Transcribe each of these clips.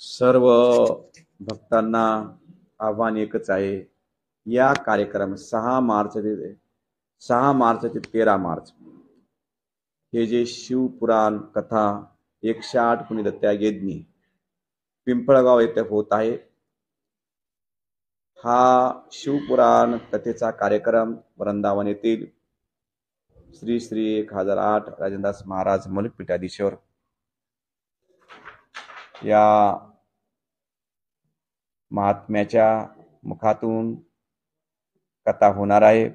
सर्व भक्तांना आव्हान एकच आहे. या कार्यक्रम 6 मार्च ते 13 मार्च हे जे शिवपुराण कथा 108 पुण्यदत्त्या यज्ञ पिंपळगाव येथे होत आहे. हा शिवपुराण कथेचा कार्यक्रम वृंदावन येथील श्री श्री 1008 राजेंद्रदास महाराज मलकपीठाधीश्वर या महात्म्याच्या मुखातून कथा होणार आहे.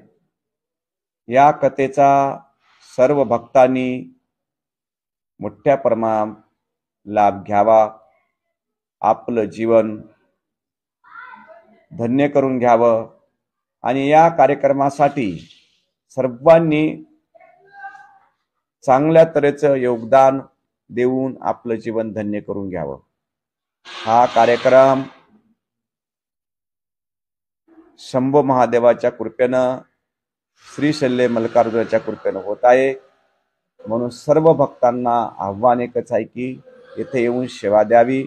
या कथेचा सर्व भक्तांनी मोठ्या प्रमाणात लाभ घ्यावा, आपलं जीवन धन्य करून घ्यावं आणि या कार्यक्रमासाठी सर्वांनी चांगल्या तऱ्हेचं योगदान देऊन आपलं जीवन धन्य करून घ्यावं. हा कार्यक्रम शंभो महादेवाच्या कृपेनं श्री शल्य मल्लिकार्जुनाच्या कृपेनं होत आहे. म्हणून सर्व भक्तांना आव्हान एकच आहे की येथे येऊन सेवा द्यावी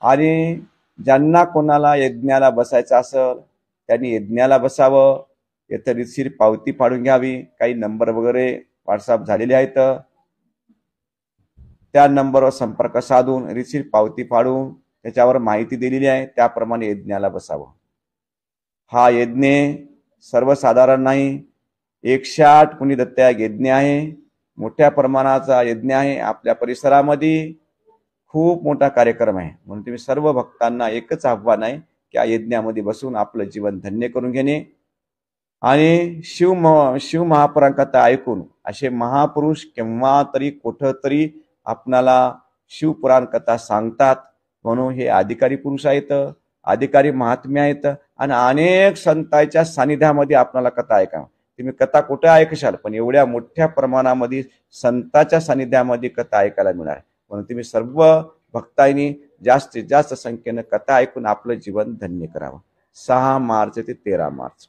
आणि ज्यांना कोणाला यज्ञाला बसायचं असेल त्यांनी यज्ञाला बसावं. येथे रितसर पावती फाडून घ्यावी. काही नंबर वगैरे व्हॉट्सअप झालेले आहेत, त्या नंबरवर संपर्क साधून रितसर पावती फाडून त्याच्यावर माहिती दिलेली आहे त्याप्रमाणे यज्ञाला बसावं. हा यज्ञ सर्वसाधारण नाही, 108 पुण्यदत्त्या यज्ञ आहे. मोठ्या प्रमाणाचा यज्ञ आहे. आपल्या परिसरामध्ये खूप मोठा कार्यक्रम आहे. म्हणून तुम्ही सर्व भक्तांना एकच आव्हान आहे की या यज्ञामध्ये बसून आपलं जीवन धन्य करून घेणे आणि शिव महापुराण कथा ऐकून असे महापुरुष केव्हा तरी कुठं तरी आपणाला शिवपुराण कथा सांगतात. म्हणून हे अधिकारी पुरुष आहेत, अधिकारी महात्म्य आहेत आणि अनेक संतांच्या सानिध्यामध्ये आपल्याला कथा ऐका. तुम्ही कथा कुठे ऐकशाल पण एवढ्या मोठ्या प्रमाणामध्ये संतांच्या सानिध्यामध्ये कथा ऐकायला मिळणार. म्हणून तुम्ही सर्व भक्तांनी जास्तीत जास्त संख्येने कथा ऐकून आपलं जीवन धन्य करावं. 6 मार्च ते 13 मार्च